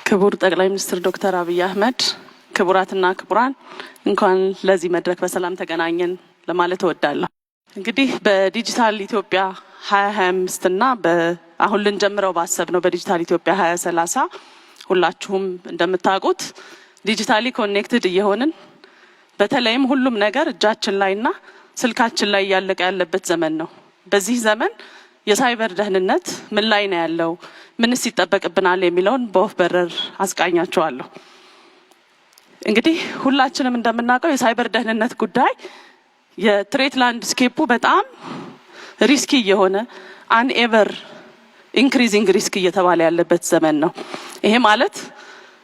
ክቡር ጠቅላይ ሚኒስትር ዶክተር አብይ አህመድ፣ ክቡራትና ክቡራን እንኳን ለዚህ መድረክ በሰላም ተገናኘን ለማለት እወዳለሁ። እንግዲህ በዲጂታል ኢትዮጵያ 2025 እና አሁን ልንጀምረው ባሰብነው በዲጂታል ኢትዮጵያ 2030 ሁላችሁም እንደምታውቁት ዲጂታሊ ኮኔክትድ እየሆንን በተለይም ሁሉም ነገር እጃችን ላይና ስልካችን ላይ ያለቀ ያለበት ዘመን ነው። በዚህ ዘመን የሳይበር ደህንነት ምን ላይ ነው ያለው፣ ምንስ ይጠበቅብናል የሚለውን በወፍ በረር አስቃኛቸዋለሁ። እንግዲህ ሁላችንም እንደምናውቀው የሳይበር ደህንነት ጉዳይ የትሬት ላንድስኬፑ በጣም ሪስኪ የሆነ አንኤቨር ኢንክሪዚንግ ሪስክ እየተባለ ያለበት ዘመን ነው። ይሄ ማለት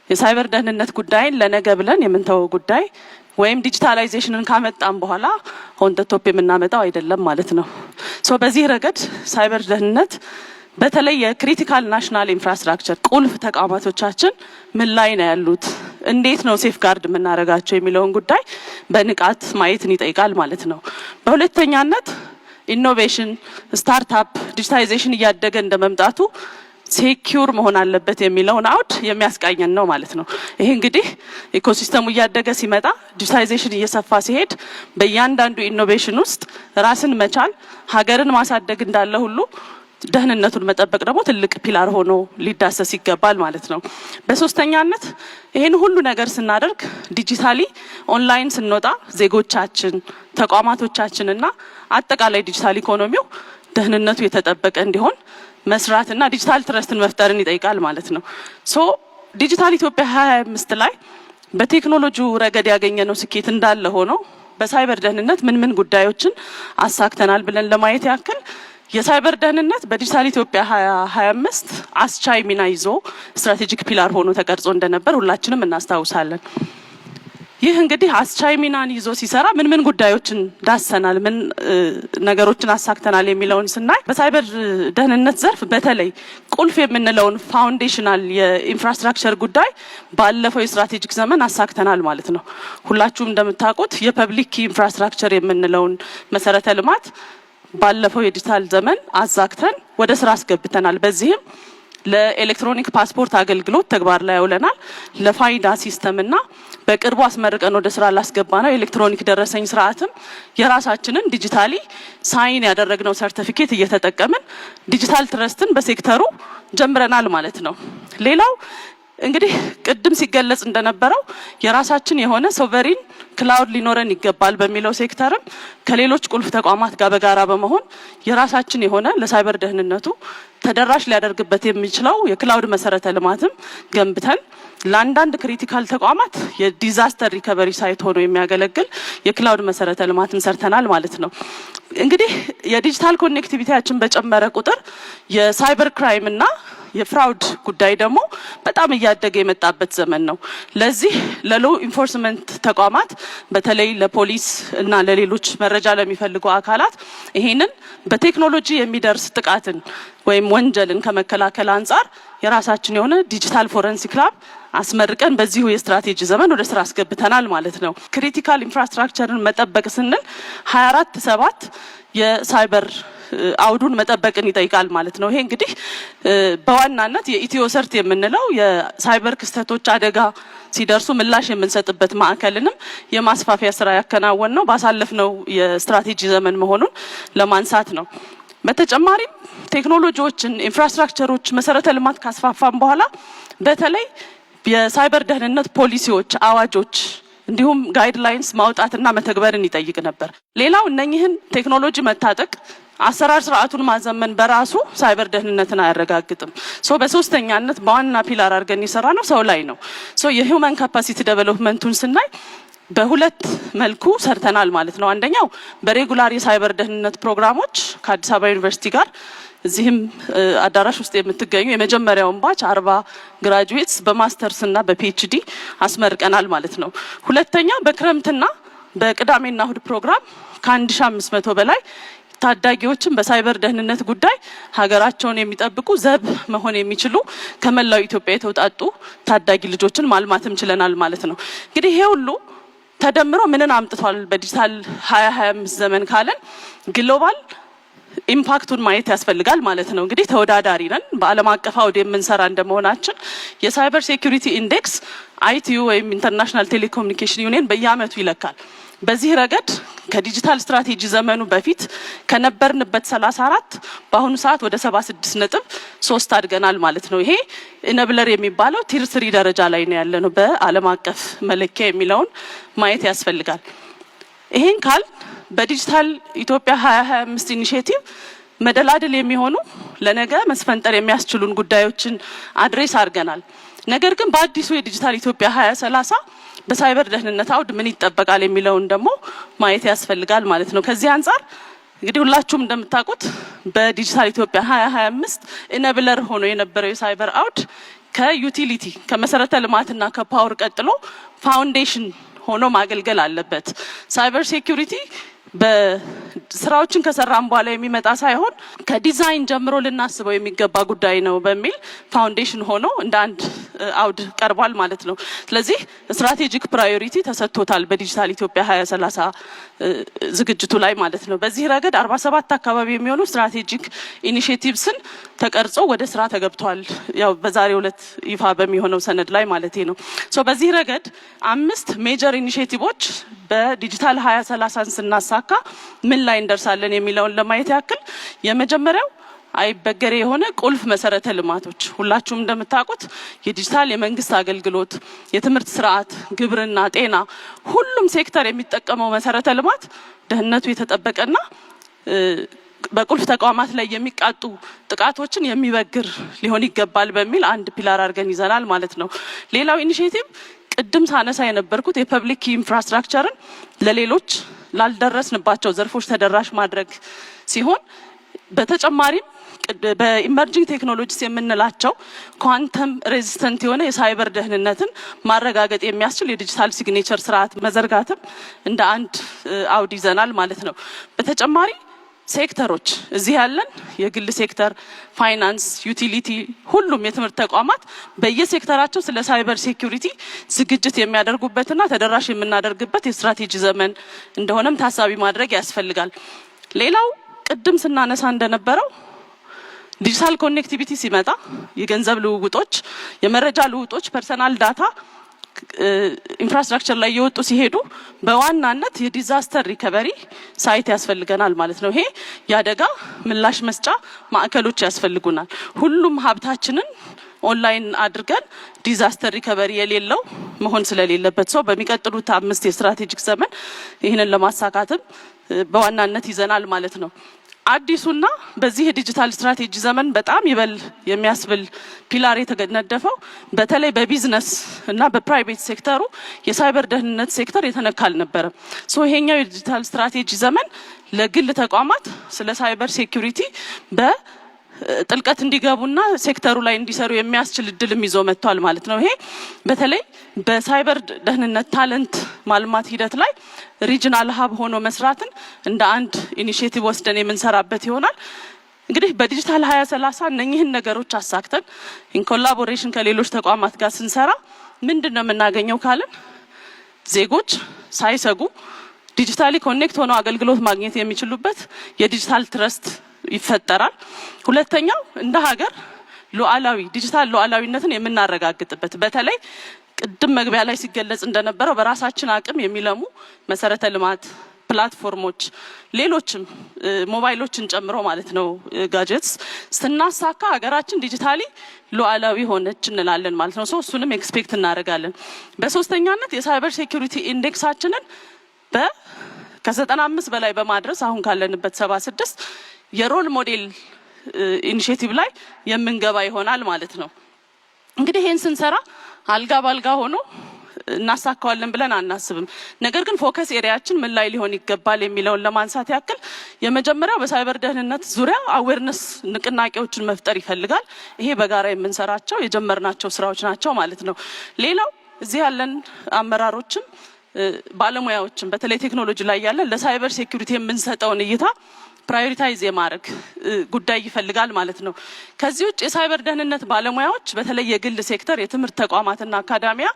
የሳይበር ደህንነት ጉዳይን ለነገ ብለን የምንተወው ጉዳይ ወይም ዲጂታላይዜሽንን ካመጣን በኋላ ኦን ዘ ቶፕ የምናመጣው አይደለም ማለት ነው። ሶ በዚህ ረገድ ሳይበር ደህንነት በተለይ የክሪቲካል ናሽናል ኢንፍራስትራክቸር ቁልፍ ተቋማቶቻችን ምን ላይ ነው ያሉት፣ እንዴት ነው ሴፍ ጋርድ የምናደርጋቸው የሚለውን ጉዳይ በንቃት ማየትን ይጠይቃል ማለት ነው። በሁለተኛነት ኢኖቬሽን፣ ስታርታፕ፣ ዲጂታይዜሽን እያደገ እንደመምጣቱ ሴኪዩር መሆን አለበት የሚለውን አውድ የሚያስቃኘን ነው ማለት ነው። ይሄ እንግዲህ ኢኮሲስተሙ እያደገ ሲመጣ ዲጂታይዜሽን እየሰፋ ሲሄድ በእያንዳንዱ ኢኖቬሽን ውስጥ ራስን መቻል ሀገርን ማሳደግ እንዳለ ሁሉ ደህንነቱን መጠበቅ ደግሞ ትልቅ ፒላር ሆኖ ሊዳሰስ ይገባል ማለት ነው። በሶስተኛነት ይሄን ሁሉ ነገር ስናደርግ ዲጂታሊ ኦንላይን ስንወጣ ዜጎቻችን፣ ተቋማቶቻችንና አጠቃላይ ዲጂታል ኢኮኖሚው ደህንነቱ የተጠበቀ እንዲሆን መስራትና ዲጂታል ትረስትን መፍጠርን ይጠይቃል ማለት ነው። ሶ ዲጂታል ኢትዮጵያ 2025 ላይ በቴክኖሎጂው ረገድ ያገኘነው ስኬት እንዳለ ሆኖ በሳይበር ደህንነት ምን ጉዳዮችን አሳክተናል ብለን ለማየት ያክል የሳይበር ደህንነት በዲጂታል ኢትዮጵያ 2025 አስቻይ ሚና ይዞ ስትራቴጂክ ፒላር ሆኖ ተቀርጾ እንደነበር ሁላችንም እናስታውሳለን። ይህ እንግዲህ አስቻይ ሚናን ይዞ ሲሰራ ምን ጉዳዮችን ዳሰናል፣ ምን ነገሮችን አሳክተናል የሚለውን ስናይ በሳይበር ደህንነት ዘርፍ በተለይ ቁልፍ የምንለውን ፋውንዴሽናል የኢንፍራስትራክቸር ጉዳይ ባለፈው የስትራቴጂክ ዘመን አሳክተናል ማለት ነው። ሁላችሁም እንደምታውቁት የፐብሊክ ኢንፍራስትራክቸር የምንለውን መሰረተ ልማት ባለፈው የዲጂታል ዘመን አዛክተን ወደ ስራ አስገብተናል። በዚህም ለኤሌክትሮኒክ ፓስፖርት አገልግሎት ተግባር ላይ ያውለናል። ለፋይዳ ሲስተምና በቅርቡ አስመርቀን ወደ ስራ ላስገባ ነው ኤሌክትሮኒክ ደረሰኝ ስርዓትም የራሳችንን ዲጂታሊ ሳይን ያደረግነው ሰርቲፊኬት እየተጠቀምን ዲጂታል ትረስትን በሴክተሩ ጀምረናል ማለት ነው። ሌላው እንግዲህ ቅድም ሲገለጽ እንደነበረው የራሳችን የሆነ ሶቨሪን ክላውድ ሊኖረን ይገባል በሚለው ሴክተርም ከሌሎች ቁልፍ ተቋማት ጋር በጋራ በመሆን የራሳችን የሆነ ለሳይበር ደህንነቱ ተደራሽ ሊያደርግበት የሚችለው የክላውድ መሰረተ ልማትም ገንብተን ለአንዳንድ ክሪቲካል ተቋማት የዲዛስተር ሪከቨሪ ሳይት ሆኖ የሚያገለግል የክላውድ መሰረተ ልማትም ሰርተናል ማለት ነው። እንግዲህ የዲጂታል ኮኔክቲቪቲያችን በጨመረ ቁጥር የሳይበር ክራይም እና የፍራውድ ጉዳይ ደግሞ በጣም እያደገ የመጣበት ዘመን ነው። ለዚህ ለሎ ኢንፎርስመንት ተቋማት በተለይ ለፖሊስ እና ለሌሎች መረጃ ለሚፈልጉ አካላት ይሄንን በቴክኖሎጂ የሚደርስ ጥቃትን ወይም ወንጀልን ከመከላከል አንጻር የራሳችን የሆነ ዲጂታል ፎረንሲክ ላብ አስመርቀን በዚሁ የስትራቴጂ ዘመን ወደ ስራ አስገብተናል ማለት ነው። ክሪቲካል ኢንፍራስትራክቸርን መጠበቅ ስንል 24/7 የሳይበር አውዱን መጠበቅን ይጠይቃል ማለት ነው። ይሄ እንግዲህ በዋናነት የኢትዮ ሰርት የምንለው የሳይበር ክስተቶች አደጋ ሲደርሱ ምላሽ የምንሰጥበት ማዕከልንም የማስፋፊያ ስራ ያከናወን ነው ባሳለፍነው የስትራቴጂ ዘመን መሆኑን ለማንሳት ነው። በተጨማሪም ቴክኖሎጂዎችን፣ ኢንፍራስትራክቸሮች፣ መሰረተ ልማት ካስፋፋን በኋላ በተለይ የሳይበር ደህንነት ፖሊሲዎች፣ አዋጆች እንዲሁም ጋይድላይንስ ማውጣትና መተግበርን ይጠይቅ ነበር። ሌላው እነኚህን ቴክኖሎጂ መታጠቅ አሰራር ስርዓቱን ማዘመን በራሱ ሳይበር ደህንነትን አያረጋግጥም። ሶ በሶስተኛነት በዋና ፒላር አድርገን የሰራ ነው ሰው ላይ ነው። ሶ የሂውመን ካፓሲቲ ዴቨሎፕመንቱን ስናይ በሁለት መልኩ ሰርተናል ማለት ነው። አንደኛው በሬጉላር የሳይበር ደህንነት ፕሮግራሞች ከአዲስ አበባ ዩኒቨርሲቲ ጋር እዚህም አዳራሽ ውስጥ የምትገኙ የመጀመሪያውን ባች 40 ግራጁዌትስ በማስተርስ እና በፒኤችዲ አስመርቀናል ማለት ነው። ሁለተኛ በክረምትና በቅዳሜና እሁድ ፕሮግራም ከ1500 በላይ ታዳጊዎችን በሳይበር ደህንነት ጉዳይ ሀገራቸውን የሚጠብቁ ዘብ መሆን የሚችሉ ከመላው ኢትዮጵያ የተውጣጡ ታዳጊ ልጆችን ማልማትም ችለናል ማለት ነው። እንግዲህ ይሄ ሁሉ ተደምሮ ምንን አምጥቷል በዲጂታል 2025 ዘመን ካለን ግሎባል ኢምፓክቱን ማየት ያስፈልጋል ማለት ነው። እንግዲህ ተወዳዳሪ ነን በዓለም አቀፍ አውድ የምንሰራ እንደመሆናችን የሳይበር ሴኩሪቲ ኢንዴክስ አይቲዩ ወይም ኢንተርናሽናል ቴሌኮሙኒኬሽን ዩኒየን በየአመቱ ይለካል። በዚህ ረገድ ከዲጂታል ስትራቴጂ ዘመኑ በፊት ከነበርንበት 34 በአሁኑ ሰዓት ወደ 76.3 አድገናል ማለት ነው። ይሄ ኢነብለር የሚባለው ቲር 3 ደረጃ ላይ ነው ያለነው በዓለም አቀፍ መለኪያ የሚለውን ማየት ያስፈልጋል። ይሄን ካል በዲጂታል ኢትዮጵያ 2025 ኢኒሼቲቭ መደላድል የሚሆኑ ለነገ መስፈንጠር የሚያስችሉን ጉዳዮችን አድሬስ አድርገናል። ነገር ግን በአዲሱ የዲጂታል ኢትዮጵያ 2030 በሳይበር ደህንነት አውድ ምን ይጠበቃል የሚለውን ደግሞ ማየት ያስፈልጋል ማለት ነው። ከዚህ አንፃር እንግዲህ ሁላችሁም እንደምታውቁት በዲጂታል ኢትዮጵያ 2025 ኢነብለር ሆኖ የነበረው የሳይበር አውድ ከዩቲሊቲ ከመሰረተ ልማትና ከፓወር ቀጥሎ ፋውንዴሽን ሆኖ ማገልገል አለበት። ሳይበር ሴኩሪቲ በስራዎችን ከሰራን በኋላ የሚመጣ ሳይሆን ከዲዛይን ጀምሮ ልናስበው የሚገባ ጉዳይ ነው በሚል ፋውንዴሽን ሆኖ እንደ አንድ አውድ ቀርቧል ማለት ነው። ስለዚህ ስትራቴጂክ ፕራዮሪቲ ተሰጥቶታል በዲጂታል ኢትዮጵያ 2030 ዝግጅቱ ላይ ማለት ነው። በዚህ ረገድ 47 አካባቢ የሚሆኑ ስትራቴጂክ ኢኒሼቲቭስን ተቀርጾ ወደ ስራ ተገብቷል። ያው በዛሬው ዕለት ይፋ በሚሆነው ሰነድ ላይ ማለት ነው። በዚህ ረገድ 5 ሜጀር ኢኒሼቲቮች በዲጂታል 2030ን ስናሳካ ምን ላይ እንደርሳለን የሚለውን ለማየት ያክል የመጀመሪያው አይበገሬ የሆነ ቁልፍ መሰረተ ልማቶች ሁላችሁም እንደምታውቁት የዲጂታል የመንግስት አገልግሎት፣ የትምህርት ስርዓት፣ ግብርና፣ ጤና ሁሉም ሴክተር የሚጠቀመው መሰረተ ልማት ደህንነቱ የተጠበቀና በቁልፍ ተቋማት ላይ የሚቃጡ ጥቃቶችን የሚበግር ሊሆን ይገባል በሚል አንድ ፒላር አድርገን ይዘናል ማለት ነው። ሌላው ኢኒሼቲቭ ቅድም ሳነሳ የነበርኩት የፐብሊክ ኢንፍራስትራክቸርን ለሌሎች ላልደረስንባቸው ዘርፎች ተደራሽ ማድረግ ሲሆን በተጨማሪም በኢመርጂንግ ቴክኖሎጂስ የምንላቸው ኳንተም ሬዚስተንት የሆነ የሳይበር ደህንነትን ማረጋገጥ የሚያስችል የዲጂታል ሲግኔቸር ስርዓት መዘርጋትም እንደ አንድ አውድ ይዘናል ማለት ነው። በተጨማሪ ሴክተሮች እዚህ ያለን የግል ሴክተር፣ ፋይናንስ፣ ዩቲሊቲ ሁሉም የትምህርት ተቋማት በየሴክተራቸው ስለ ሳይበር ሴኩሪቲ ዝግጅት የሚያደርጉበትና ተደራሽ የምናደርግበት የስትራቴጂ ዘመን እንደሆነም ታሳቢ ማድረግ ያስፈልጋል። ሌላው ቅድም ስናነሳ እንደነበረው ዲጂታል ኮኔክቲቪቲ ሲመጣ የገንዘብ ልውውጦች፣ የመረጃ ልውውጦች፣ ፐርሰናል ዳታ ኢንፍራስትራክቸር ላይ የወጡ ሲሄዱ በዋናነት የዲዛስተር ሪከቨሪ ሳይት ያስፈልገናል ማለት ነው። ይሄ የአደጋ ምላሽ መስጫ ማዕከሎች ያስፈልጉናል። ሁሉም ሀብታችንን ኦንላይን አድርገን ዲዛስተር ሪከቨሪ የሌለው መሆን ስለሌለበት ሰው በሚቀጥሉት 5 የስትራቴጂክ ዘመን ይህንን ለማሳካትም በዋናነት ይዘናል ማለት ነው። አዲሱና በዚህ የዲጂታል ስትራቴጂ ዘመን በጣም ይበል የሚያስብል ፒላር የተነደፈው በተለይ በቢዝነስ እና በፕራይቬት ሴክተሩ የሳይበር ደህንነት ሴክተር የተነካ አልነበረም። ይሄኛው የዲጂታል ስትራቴጂ ዘመን ለግል ተቋማት ስለ ሳይበር ሴኩሪቲ በጥልቀት እንዲገቡና ሴክተሩ ላይ እንዲሰሩ የሚያስችል እድልም ይዞ መጥቷል ማለት ነው። ይሄ በተለይ በሳይበር ደህንነት ታለንት ማልማት ሂደት ላይ ሪጅናል ሀብ ሆኖ መስራትን እንደ አንድ ኢኒሼቲቭ ወስደን የምንሰራበት ይሆናል። እንግዲህ በዲጂታል 2030 እነኚህን ነገሮች አሳክተን ኢን ኮላቦሬሽን ከሌሎች ተቋማት ጋር ስንሰራ ምንድነው የምናገኘው ካልን ዜጎች ሳይሰጉ ዲጂታሊ ኮኔክት ሆነው አገልግሎት ማግኘት የሚችሉበት የዲጂታል ትረስት ይፈጠራል። ሁለተኛው እንደ ሀገር ሉዓላዊ ዲጂታል ሉዓላዊነትን የምናረጋግጥበት በተለይ ቅድም መግቢያ ላይ ሲገለጽ እንደነበረው በራሳችን አቅም የሚለሙ መሰረተ ልማት ፕላትፎርሞች፣ ሌሎችም ሞባይሎችን ጨምሮ ማለት ነው ጋጀትስ ስናሳካ ሀገራችን ዲጂታሊ ሉዓላዊ ሆነች እንላለን ማለት ነው። እሱንም ኤክስፔክት እናደርጋለን። በሶስተኛነት የሳይበር ሴኩሪቲ ኢንዴክሳችንን ከ95 በላይ በማድረስ አሁን ካለንበት 76 የሮል ሞዴል ኢኒሼቲቭ ላይ የምንገባ ይሆናል ማለት ነው። እንግዲህ ይሄን ስንሰራ አልጋ ባልጋ ሆኖ እናሳካዋለን ብለን አናስብም። ነገር ግን ፎከስ ኤሪያችን ምን ላይ ሊሆን ይገባል የሚለውን ለማንሳት ያክል የመጀመሪያው በሳይበር ደህንነት ዙሪያ አዌርነስ ንቅናቄዎችን መፍጠር ይፈልጋል። ይሄ በጋራ የምንሰራቸው የጀመርናቸው ስራዎች ናቸው ማለት ነው። ሌላው እዚህ ያለን አመራሮችም ባለሙያዎችም በተለይ ቴክኖሎጂ ላይ ያለን ለሳይበር ሴኩሪቲ የምንሰጠውን እይታ ፕራዮሪታይዝ የማድረግ ጉዳይ ይፈልጋል ማለት ነው። ከዚህ ውጭ የሳይበር ደህንነት ባለሙያዎች በተለይ የግል ሴክተር የትምህርት ተቋማትና አካዳሚያ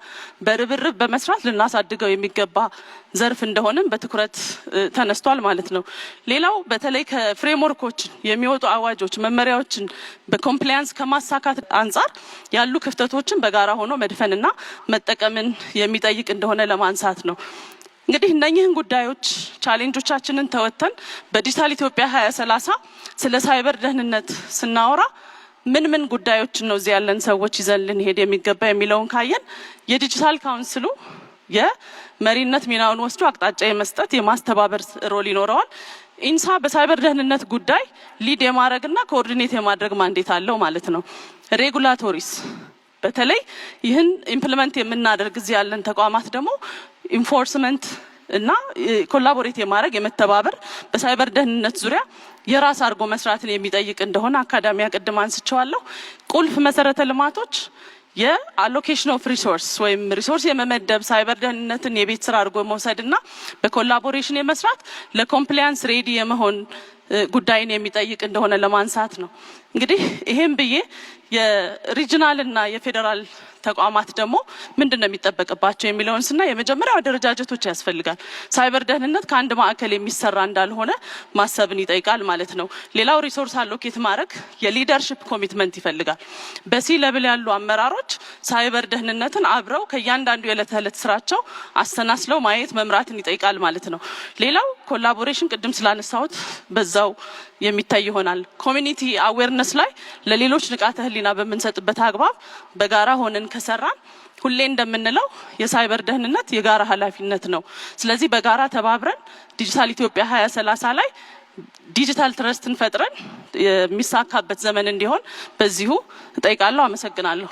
በርብርብ በመስራት ልናሳድገው የሚገባ ዘርፍ እንደሆነም በትኩረት ተነስቷል ማለት ነው። ሌላው በተለይ ከፍሬምወርኮች የሚወጡ አዋጆች መመሪያዎችን በኮምፕላያንስ ከማሳካት አንጻር ያሉ ክፍተቶችን በጋራ ሆኖ መድፈንና መጠቀምን የሚጠይቅ እንደሆነ ለማንሳት ነው። እንግዲህ እነኚህን ጉዳዮች ቻሌንጆቻችንን ተወጥተን በዲጂታል ኢትዮጵያ 2030 ስለ ሳይበር ደህንነት ስናወራ ምን ጉዳዮችን ነው እዚህ ያለን ሰዎች ይዘን ልንሄድ የሚገባ የሚለውን ካየን የዲጂታል ካውንስሉ የመሪነት ሚናውን ወስዶ አቅጣጫ የመስጠት የማስተባበር ሮል ይኖረዋል። ኢንሳ በሳይበር ደህንነት ጉዳይ ሊድ የማድረግና ኮኦርዲኔት የማድረግ ማንዴት አለው ማለት ነው። ሬጉላቶሪስ በተለይ ይህን ኢምፕሊመንት የምናደርግ እዚህ ያለን ተቋማት ደግሞ ኢንፎርስመንት እና ኮላቦሬት የማድረግ የመተባበር በሳይበር ደህንነት ዙሪያ የራስ አድርጎ መስራትን የሚጠይቅ እንደሆነ አካዳሚያ ቅድም አንስቼዋለሁ። ቁልፍ መሰረተ ልማቶች የአሎኬሽን ኦፍ ሪሶርስ ወይም ሪሶርስ የመመደብ ሳይበር ደህንነትን የቤት ስራ አድርጎ መውሰድና በኮላቦሬሽን የመስራት ለኮምፕላያንስ ሬዲ የመሆን ጉዳይን የሚጠይቅ እንደሆነ ለማንሳት ነው። እንግዲህ ይሄን ብዬ የሪጂናል እና የፌደራል ተቋማት ደግሞ ምንድነው የሚጠበቅባቸው የሚለውን ስና የመጀመሪያው አደረጃጀቶች ያስፈልጋል። ሳይበር ደህንነት ከአንድ ማዕከል የሚሰራ እንዳልሆነ ማሰብን ይጠይቃል ማለት ነው። ሌላው ሪሶርስ አሎኬት ማድረግ የሊደርሺፕ ኮሚትመንት ይፈልጋል። በሲ ለብል ያሉ አመራሮች ሳይበር ደህንነትን አብረው ከእያንዳንዱ የዕለት ተዕለት ስራቸው አስተናስለው ማየት መምራትን ይጠይቃል ማለት ነው። ሌላው ኮላቦሬሽን ቅድም ስላነሳሁት በዛው የሚታይ ይሆናል። ኮሚኒቲ አዌርነስ ላይ ለሌሎች ንቃተ ህሊና በምንሰጥበት አግባብ በጋራ ሆነን ከሰራን ሁሌ እንደምንለው የሳይበር ደህንነት የጋራ ኃላፊነት ነው። ስለዚህ በጋራ ተባብረን ዲጂታል ኢትዮጵያ 2030 ላይ ዲጂታል ትረስትን ፈጥረን የሚሳካበት ዘመን እንዲሆን በዚሁ እጠይቃለሁ። አመሰግናለሁ።